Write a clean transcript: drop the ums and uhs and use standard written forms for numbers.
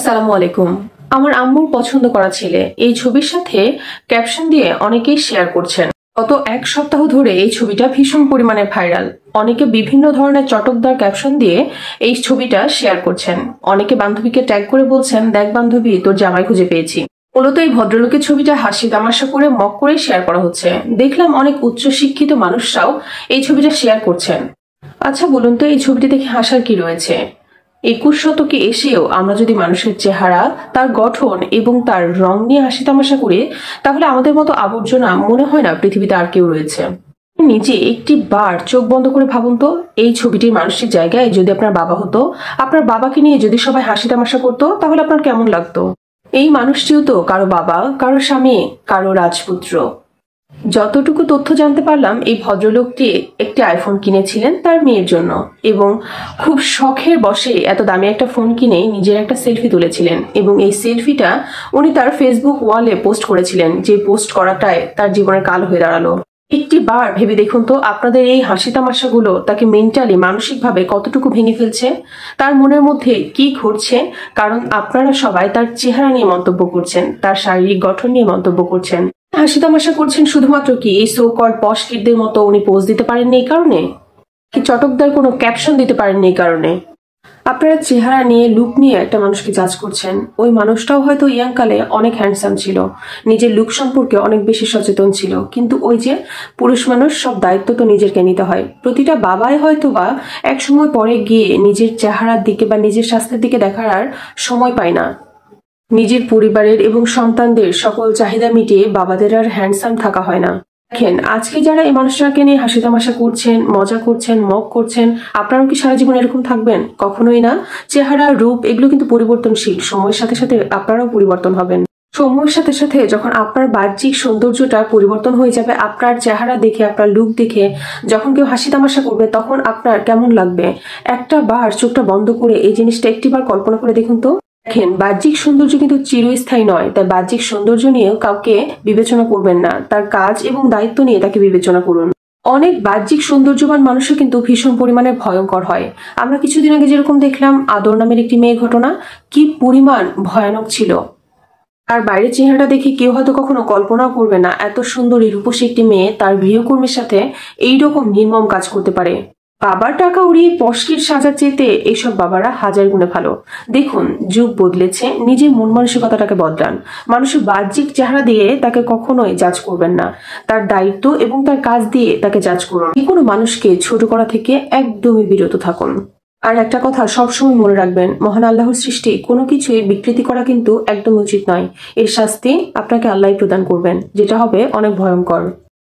আসসালামু আলাইকুম। আমার আম্মুর পছন্দ করা ছেলে এই ছবির সাথে ক্যাপশন দিয়ে অনেকেই শেয়ার করছেন। গত এক সপ্তাহ ধরে এই ছবিটা ভীষণ পরিমাণে ভাইরাল। অনেকে বিভিন্ন ধরনের চটকদার ক্যাপশন দিয়ে এই ছবিটা শেয়ার করছেন। অনেকে বান্ধবীকে ট্যাগ করে বলছেন, দেখ বান্ধবী, তোর জামাই খুঁজে পেয়েছি। মূলত এই ভদ্রলোকের ছবিটা হাসি তামাশা করে মক করে শেয়ার করা হচ্ছে। দেখলাম অনেক উচ্চ শিক্ষিত মানুষরাও এই ছবিটা শেয়ার করছেন। আচ্ছা বলুন তো, এই ছবিটি দেখে হাসার কি রয়েছে? 21 শতকে এসেও আমরা যদি মানুষের চেহারা, তার গঠন এবং তার রং নিয়ে হাসি তামাশা করি, তাহলে আমাদের মতো আবর্জনা মনে হয় না পৃথিবীতে আর কেউ রয়েছে। নিজে একটি বার চোখ বন্ধ করে ভাবুন তো, এই ছবিটির মানুষের জায়গায় যদি আপনার বাবা হতো, আপনার বাবাকে নিয়ে যদি সবাই হাসি তামাশা করতো, তাহলে আপনার কেমন লাগতো? এই মানুষটিও তো কারো বাবা, কারো স্বামী, কারো রাজপুত্র। যতটুকু তথ্য জানতে পারলাম, এই ভদ্রলোকটি একটি আইফোন কিনেছিলেন তার মেয়ের জন্য এবং খুব শখের বশে এত দামি একটা ফোন কিনে নিজের একটা সেলফি তুলেছিলেন এবং এই সেলফিটা উনি তার ফেসবুক ওয়ালে পোস্ট করেছিলেন, যে পোস্ট করাটাই তার জীবনের কাল হয়ে দাঁড়ালো। একটি বার ভেবে দেখুন তো, আপনাদের এই হাসি তামাশাগুলো তাকে মেন্টালি, মানসিকভাবে কতটুকু ভেঙে ফেলছে, তার মনের মধ্যে কি ঘটছে। কারণ আপনারা সবাই তার চেহারা নিয়ে মন্তব্য করছেন, তার শারীরিক গঠন নিয়ে মন্তব্য করছেন, হাসি তামাশা করছেন। শুধুমাত্র কি এই সো কল্ড পশ কিডদের মতো উনি পোজ দিতে পারেননি এই কারণে, কি চটকদার কোনো ক্যাপশন দিতে পারেননি এই কারণে? আপনারা চেহারা নিয়ে, লুক নিয়ে একটা মানুষকে জাজ করছেন। ওই মানুষটাও হয়তো ইয়াংকালে অনেক হ্যান্ডসাম ছিল, নিজের লুক সম্পর্কে অনেক বেশি সচেতন ছিল, কিন্তু ওই যে পুরুষ মানুষ, সব দায়িত্ব তো নিজেকে নিতে হয়। প্রতিটা বাবাই হয়তো বা এক সময় পরে গিয়ে নিজের চেহারার দিকে বা নিজের স্বাস্থ্যের দিকে দেখার আর সময় পায় না। নিজের পরিবারের এবং সন্তানদের সকল চাহিদা মিটিয়ে বাবাদের আর হ্যান্ডসাম থাকা হয় না। দেখেন, আজকে যারা এই মানুষটাকে নিয়ে হাসি তামাশা করছেন, মজা করছেন, মক করছেন, আপনারাও কি সারা জীবন এরকম থাকবেন? কখনোই না। চেহারা, রূপ এগুলো কিন্তু পরিবর্তনশীল। সময়ের সাথে সাথে আপনারাও পরিবর্তন হবেন। সময়ের সাথে সাথে যখন আপনার বাহ্যিক সৌন্দর্যটা পরিবর্তন হয়ে যাবে, আপনার চেহারা দেখে, আপনার লুক দেখে যখন কেউ হাসি তামাশা করবে, তখন আপনার কেমন লাগবে? একটা বার চোখটা বন্ধ করে এই জিনিসটা একটিবার কল্পনা করে দেখুন তো। দেখেন, বাহ্যিক সৌন্দর্য কিন্তু চিরস্থায়ী নয়, তাই বাহ্যিক সৌন্দর্য নিয়েও কাউকে বিবেচনা করবেন না। তার কাজ এবং দায়িত্ব নিয়ে তাকে বিবেচনা করুন। অনেক বাহ্যিক সৌন্দর্যবান মানুষও কিন্তু ভীষণ পরিমাণে ভয়ঙ্কর হয়। আমরা কিছুদিন আগে যেরকম দেখলাম আদর নামের একটি মেয়ে ঘটনা, কি পরিমাণ ভয়ানক ছিল। তার বাইরের চেহারাটা দেখে কেউ হয়তো কখনো কল্পনাও করবে না এত সুন্দরী রূপসী একটি মেয়ে তার গৃহকর্মীর সাথে এইরকম নির্মম কাজ করতে পারে। বাবার টাকা উড়িয়ে পশকির সাজার চেতে এইসব বাবারা হাজার গুণে ভালো। দেখুন, যুগ বদলেছে, নিজের মন মানসিকতাটাকে বদলান। মানুষের বাহ্যিক চেহারা দিয়ে তাকে কখনোই জাজ করবেন না, তার দায়িত্ব এবং তার কাজ দিয়ে তাকে জাজ করুন। যে কোনো মানুষকে ছোট করা থেকে একদমই বিরত থাকুন। আর একটা কথা সবসময় মনে রাখবেন, মহান আল্লাহর সৃষ্টি কোনো কিছুই বিকৃতি করা কিন্তু একদম উচিত নয়। এর শাস্তি আপনাকে আল্লাহই প্রদান করবেন, যেটা হবে অনেক ভয়ঙ্কর।